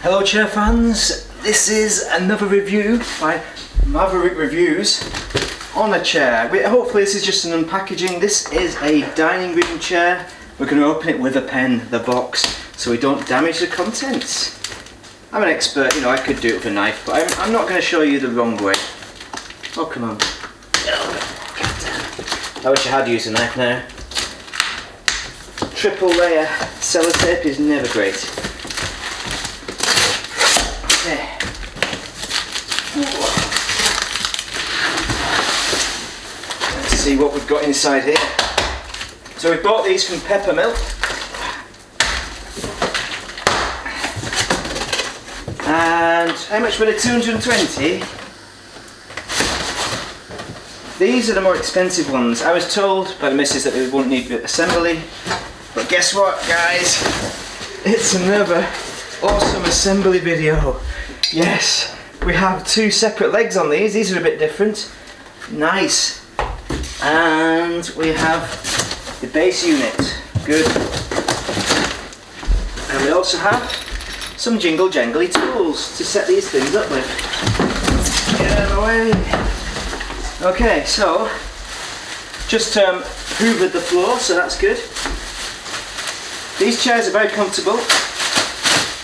Hello chair fans, this is another review by Maverick Reviews on a chair. Hopefully this is just an unpackaging. This is a dining room chair. We're going to open it with a pen, the box, so we don't damage the contents. I'm an expert, you know, I could do it with a knife, but I'm not going to show you the wrong way. Oh, come on. I wish I had used a knife now. Triple layer sellotape is never great. Okay. Let's see what we've got inside here. So we bought these from Peppermill. And how much were they? 220? These are the more expensive ones. I was told by the missus that we won't need assembly. But guess what, guys? It's another awesome assembly video. Yes, we have two separate legs on these. These are a bit different. Nice. And we have the base unit. Good. And we also have some jingle jangly tools to set these things up with. Get out of the way. Okay, so just hoovered the floor, so that's good. These chairs are very comfortable.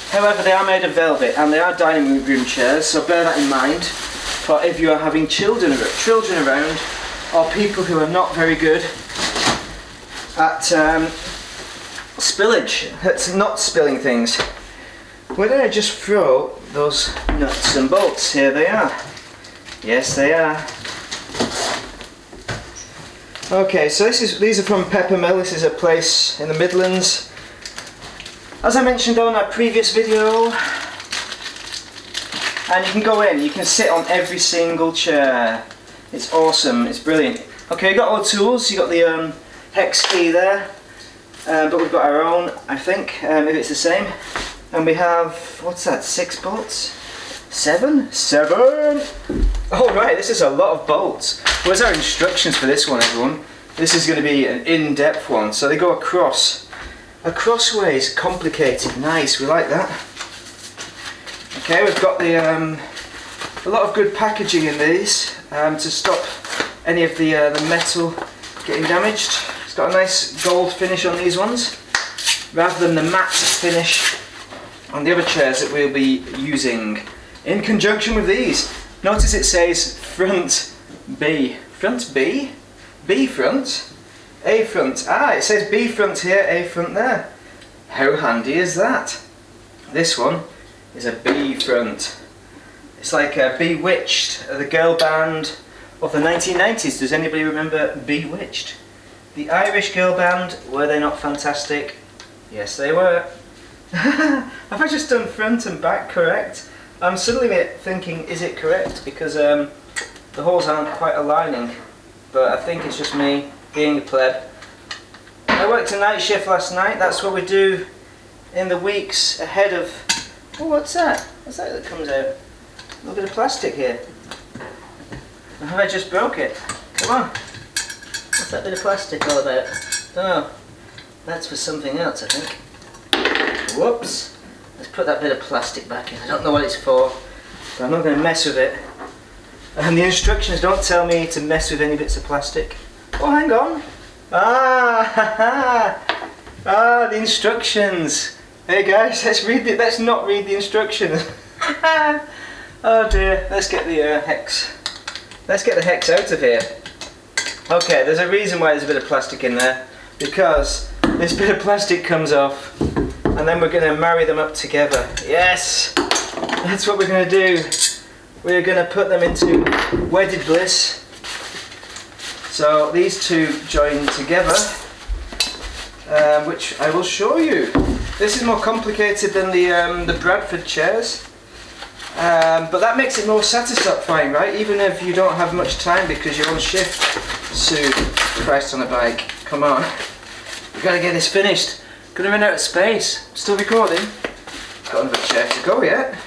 However, they are made of velvet and they are dining room chairs, so bear that in mind for if you are having children around or people who are not very good at spillage, at not spilling things. We're going to just throw those nuts and bolts. Here they are. Yes, they are. Okay, so these are from Peppermill. This is a place in the Midlands. As I mentioned on a previous video, and you can go in, you can sit on every single chair. It's awesome, it's brilliant. Okay, you got all the tools, you got the hex key there, but we've got our own, I think, if it's the same. And we have, what's that, 6 bolts? 7? 7! Oh right, this is a lot of bolts. Where's our instructions for this one, everyone? This is going to be an in-depth one, so they go across. A crossways, complicated, nice, we like that. Okay, we've got the a lot of good packaging in these to stop any of the metal getting damaged. It's got a nice gold finish on these ones, rather than the matte finish on the other chairs that we'll be using in conjunction with these. Notice it says front B. Front B? B front? A front. Ah, it says B front here, A front there. How handy is that? This one is a B front. It's like Bewitched, the girl band of the 1990s. Does anybody remember Bewitched? The Irish girl band, were they not fantastic? Yes, they were. Have I just done front and back correct? I'm suddenly thinking, is it correct? Because the holes aren't quite aligning. But I think it's just me being a pleb. I worked a night shift last night. That's what we do in the weeks ahead of... Oh, what's that? What's that comes out? A little bit of plastic here. Have I just broke it? Come on. What's that bit of plastic all about? Don't know. That's for something else, I think. Whoops. Let's put that bit of plastic back in. I don't know what it's for, but I'm not going to mess with it. And the instructions don't tell me to mess with any bits of plastic. Oh, hang on. The instructions. Hey guys, let's not read the instructions. Oh dear, let's get the hex. Let's get the hex out of here. Okay, there's a reason why there's a bit of plastic in there. Because this bit of plastic comes off and then we're going to marry them up together. Yes! That's what we're going to do. We're going to put them into wedded bliss. So these two join together, which I will show you. This is more complicated than the Bradford chairs, but that makes it more satisfying, right? Even if you don't have much time because you're on shift soon. Christ on a bike, come on. We've got to get this finished. Gonna run out of space. Still recording. Got another chair to go yet.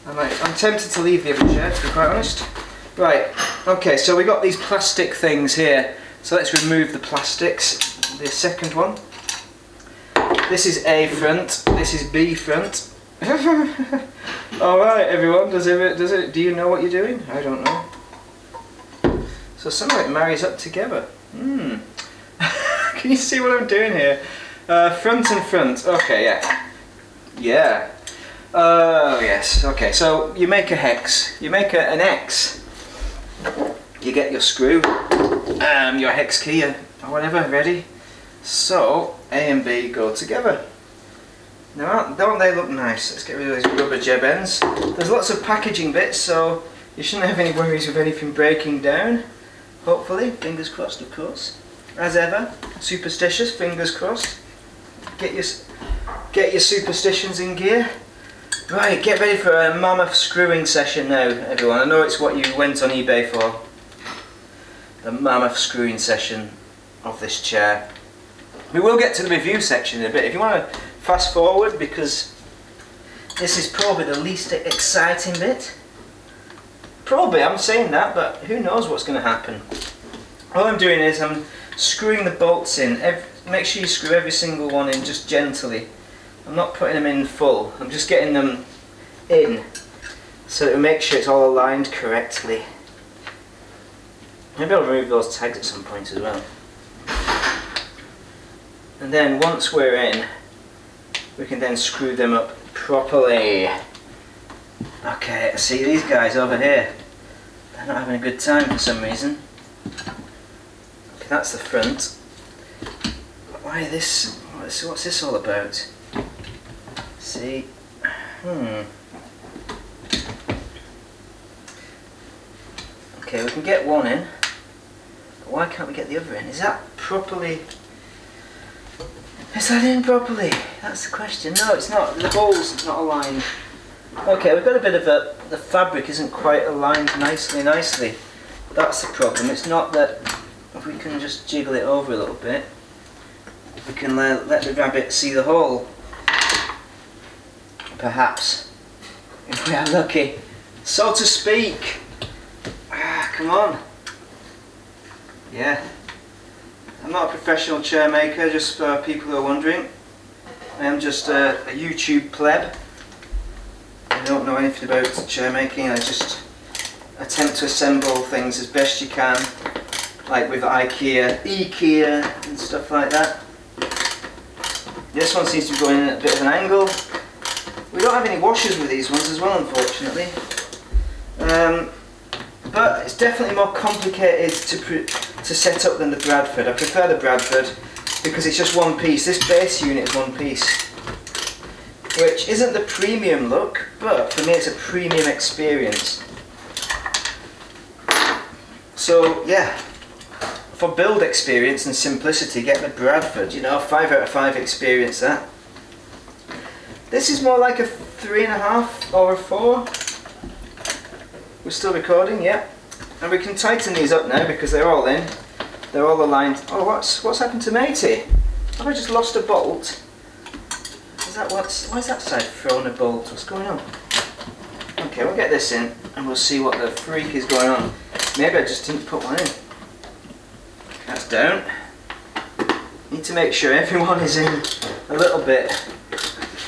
I'm tempted to leave the other chair, to be quite honest. Right, okay, so we got these plastic things here. So let's remove the plastics. The second one. This is A front, this is B front. Alright everyone, do you know what you're doing? I don't know. So somehow it marries up together. Can you see what I'm doing here? Front and front, okay, yeah. Yeah. Oh yes, okay, so you make a hex, you make an X. You get your screw, your hex key or whatever ready. So A and B go together. Now don't they look nice? Let's get rid of those rubber jeb ends. There's lots of packaging bits, so you shouldn't have any worries with anything breaking down. Hopefully, fingers crossed of course. As ever, superstitious, fingers crossed. Get your superstitions in gear. Right, get ready for a mammoth screwing session now everyone. I know it's what you went on eBay for. The mammoth screwing session of this chair. We will get to the review section in a bit. If you want to fast forward, because this is probably the least exciting bit. Probably, I'm saying that, but who knows what's going to happen. All I'm doing is I'm screwing the bolts in. Make sure you screw every single one in just gently. I'm not putting them in full, I'm just getting them in so that we make sure it's all aligned correctly. Maybe I'll remove those tags at some point as well. And then once we're in, we can then screw them up properly. Okay, I see these guys over here. They're not having a good time for some reason. Okay, that's the front. Why this? What's this all about? See? Okay, we can get one in. But why can't we get the other in? Is that properly... Is that in properly? That's the question. No, it's not. The hole's not aligned. Okay, we've got a bit of the fabric isn't quite aligned nicely. That's the problem. It's not that if we can just jiggle it over a little bit, we can let the rabbit see the hole. Perhaps. If we are lucky. So to speak. Come on. Yeah. I'm not a professional chair maker, just for people who are wondering. I am just a YouTube pleb. I don't know anything about chair making, I just attempt to assemble things as best you can, like with IKEA, and stuff like that. This one seems to be going in at a bit of an angle. We don't have any washers with these ones as well, unfortunately. But it's definitely more complicated to set up than the Bradford. I prefer the Bradford because it's just one piece. This base unit is one piece, which isn't the premium look, but for me it's a premium experience. So yeah, for build experience and simplicity, get the Bradford. You know, 5 out of 5 experience that. This is more like a 3.5 or a 4. We're still recording, yeah. And we can tighten these up now because they're all in. They're all aligned. Oh, what's happened to matey? Have I just lost a bolt? Why is that side thrown a bolt? What's going on? Okay, we'll get this in and we'll see what the freak is going on. Maybe I just didn't put one in. That's down. Need to make sure everyone is in a little bit,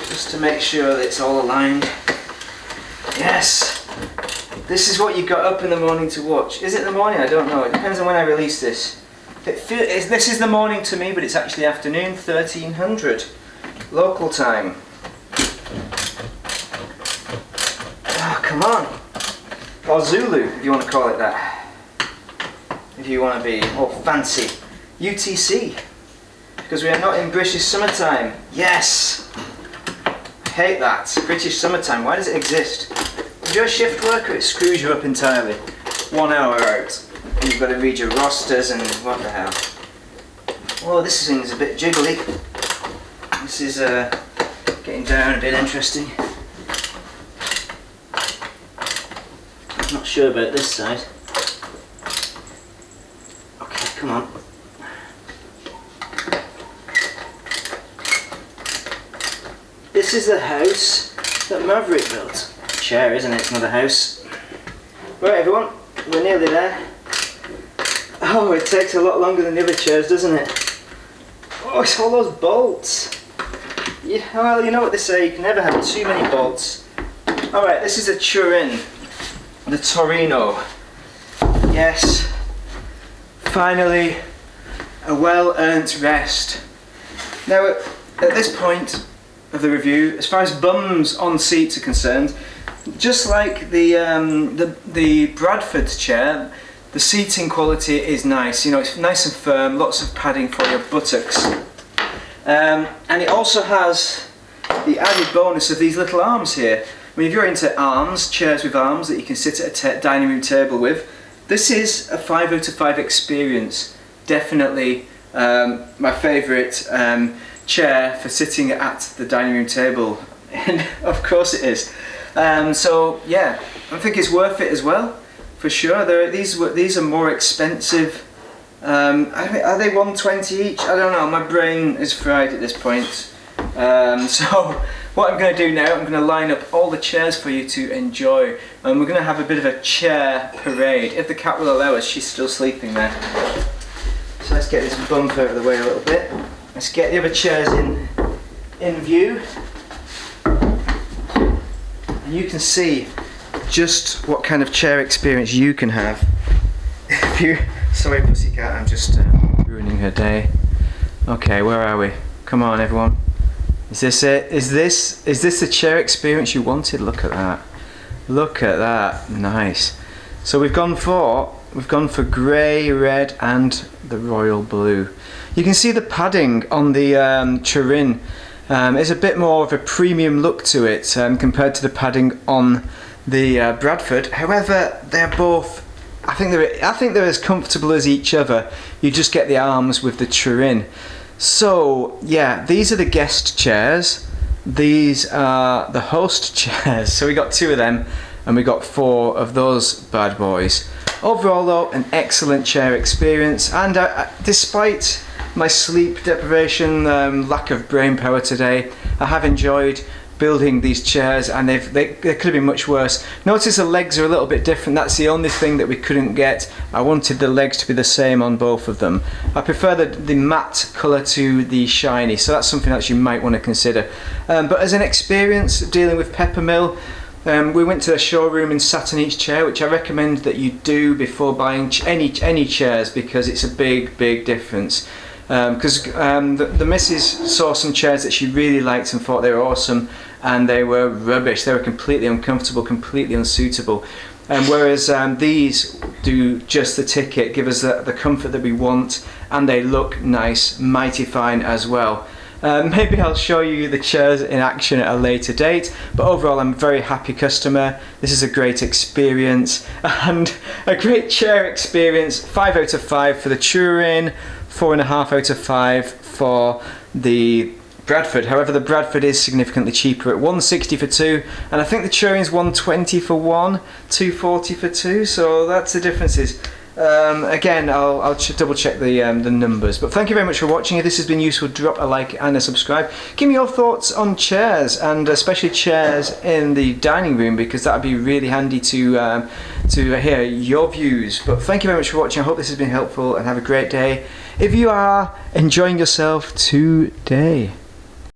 just to make sure that it's all aligned. Yes! This is what you got up in the morning to watch. Is it the morning? I don't know. It depends on when I release this. This is the morning to me, but it's actually afternoon, 1300 local time. Oh, come on. Or Zulu, if you want to call it that. If you want to be all fancy. UTC. Because we are not in British summertime. Yes! I hate that. British summertime. Why does it exist? If you're a shift worker, it screws you up entirely. 1 hour out. And you've got to read your rosters and what the hell. Oh, this thing's a bit jiggly. This is getting down a bit interesting. I'm not sure about this side. Okay, come on. This is the house that Maverick built. Chair, isn't it? It's not a house. Right, everyone, we're nearly there. Oh, it takes a lot longer than the other chairs, doesn't it? Oh, it's all those bolts. Yeah, well, you know what they say, you can never have too many bolts. Alright, this is a Turin, the Torino. Yes, finally a well-earned rest. Now at this point of the review, as far as bums on seats are concerned, just like the Bradford chair, the seating quality is nice. You know, it's nice and firm, lots of padding for your buttocks. And it also has the added bonus of these little arms here. I mean, if you're into arms, chairs with arms that you can sit at a dining room table with, this is a 5 out of 5 experience. Definitely my favourite chair for sitting at the dining room table. And of course it is. So yeah, I think it's worth it as well, for sure. These are more expensive. Are they 120 each? I don't know, my brain is fried at this point. So what I'm going to do now, I'm going to line up all the chairs for you to enjoy, and we're going to have a bit of a chair parade. If the cat will allow us, she's still sleeping there. So let's get this bump out of the way a little bit. Let's get the other chairs in view. And you can see just what kind of chair experience you can have. Sorry pussycat, I'm just ruining her day. Okay, where are we? Come on everyone. Is this it? Is this the chair experience you wanted? Look at that. Look at that. Nice. So we've gone for grey, red and the royal blue. You can see the padding on the Turin. It's a bit more of a premium look to it compared to the padding on the Bradford. However, they're both, I think they're as comfortable as each other. You just get the arms with the Turin. So yeah, these are the guest chairs. These are the host chairs. So we got 2 of them and we got 4 of those bad boys. Overall though, an excellent chair experience, and despite my sleep deprivation, lack of brain power today, I have enjoyed building these chairs, and they could have been much worse. Notice the legs are a little bit different. That's the only thing that we couldn't get. I wanted the legs to be the same on both of them. I prefer the matte colour to the shiny, so that's something that you might want to consider. But as an experience dealing with Peppermill, we went to the showroom and sat in each chair, which I recommend that you do before buying any chairs, because it's a big difference. Because the missus saw some chairs that she really liked and thought they were awesome, and they were rubbish. They were completely uncomfortable, completely unsuitable. Whereas these do just the ticket, give us the comfort that we want, and they look nice, mighty fine as well. Maybe I'll show you the chairs in action at a later date, but overall I'm a very happy customer. This is a great experience, and a great chair experience. 5 out of 5 for the Turin, 4.5 out of 5 for the Bradford. However, the Bradford is significantly cheaper at 160 for 2, and I think the Turin's 120 for 1, 240 for 2, so that's the differences. Again, I'll double check the numbers, but thank you very much for watching. If this has been useful, drop a like and a subscribe. Give me your thoughts on chairs, and especially chairs in the dining room, because that would be really handy to hear your views. But thank you very much for watching. I hope this has been helpful, and have a great day if you are enjoying yourself today.